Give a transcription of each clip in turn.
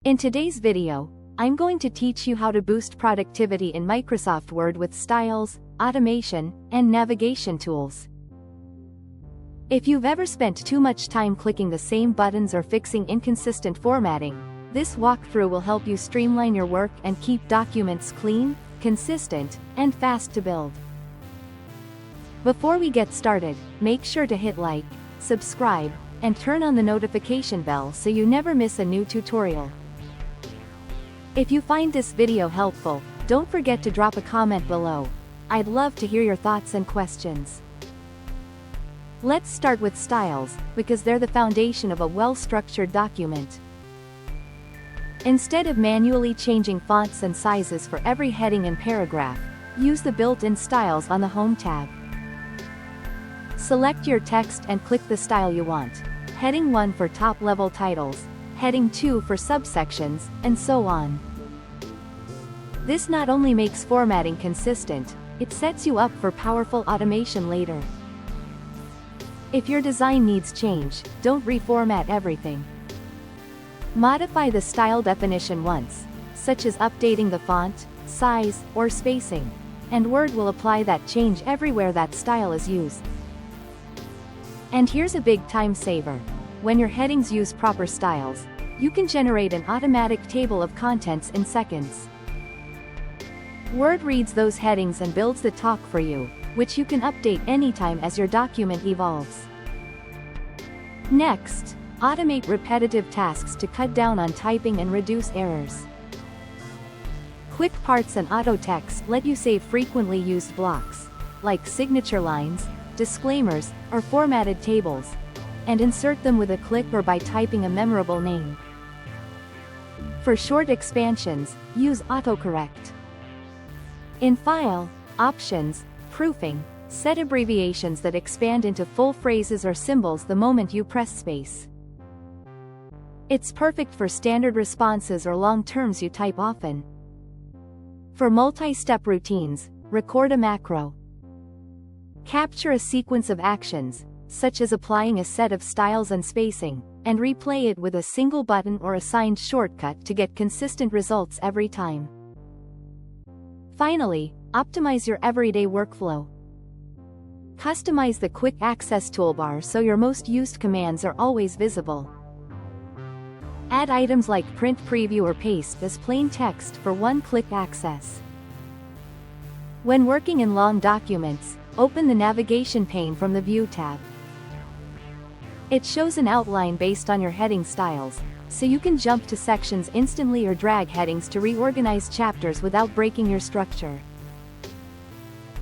In today's video, I'm going to teach you how to boost productivity in Microsoft Word with styles, automation, and navigation tools. If you've ever spent too much time clicking the same buttons or fixing inconsistent formatting, this walkthrough will help you streamline your work and keep documents clean, consistent, and fast to build. Before we get started, make sure to hit like, subscribe, and turn on the notification bell so you never miss a new tutorial. If you find this video helpful, don't forget to drop a comment below. I'd love to hear your thoughts and questions. Let's start with styles, because they're the foundation of a well-structured document. Instead of manually changing fonts and sizes for every heading and paragraph, use the built-in styles on the Home tab. Select your text and click the style you want. Heading 1 for top-level titles, Heading 2 for subsections, and so on. This not only makes formatting consistent, it sets you up for powerful automation later. If your design needs change, don't reformat everything. Modify the style definition once, such as updating the font, size, or spacing, and Word will apply that change everywhere that style is used. And here's a big time saver. When your headings use proper styles, you can generate an automatic table of contents in seconds. Word reads those headings and builds the talk for you, which you can update anytime as your document evolves. Next, automate repetitive tasks to cut down on typing and reduce errors. Quick Parts and Auto Text let you save frequently used blocks, like signature lines, disclaimers, or formatted tables, and insert them with a click or by typing a memorable name. For short expansions, use autocorrect. In File, Options, Proofing, set abbreviations that expand into full phrases or symbols the moment you press space. It's perfect for standard responses or long terms you type often. For multi-step routines, record a macro. Capture a sequence of actions, such as applying a set of styles and spacing, and replay it with a single button or assigned shortcut to get consistent results every time. Finally, optimize your everyday workflow. Customize the quick access toolbar so your most used commands are always visible. Add items like print preview or paste as plain text for one-click access. When working in long documents, open the navigation pane from the View tab. It shows an outline based on your heading styles, so you can jump to sections instantly or drag headings to reorganize chapters without breaking your structure.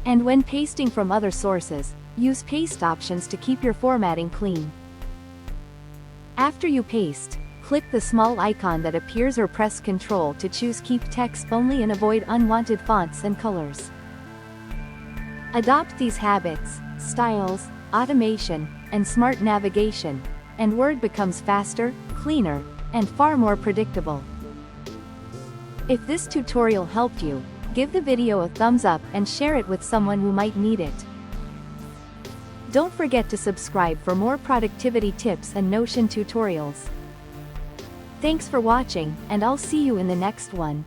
And when pasting from other sources, use paste options to keep your formatting clean. After you paste, click the small icon that appears or press Ctrl to choose Keep Text Only and avoid unwanted fonts and colors. Adopt these habits, styles, automation, and smart navigation, and Word becomes faster, cleaner, and far more predictable. If this tutorial helped you, give the video a thumbs up and share it with someone who might need it. Don't forget to subscribe for more productivity tips and Notion tutorials. Thanks for watching, and I'll see you in the next one.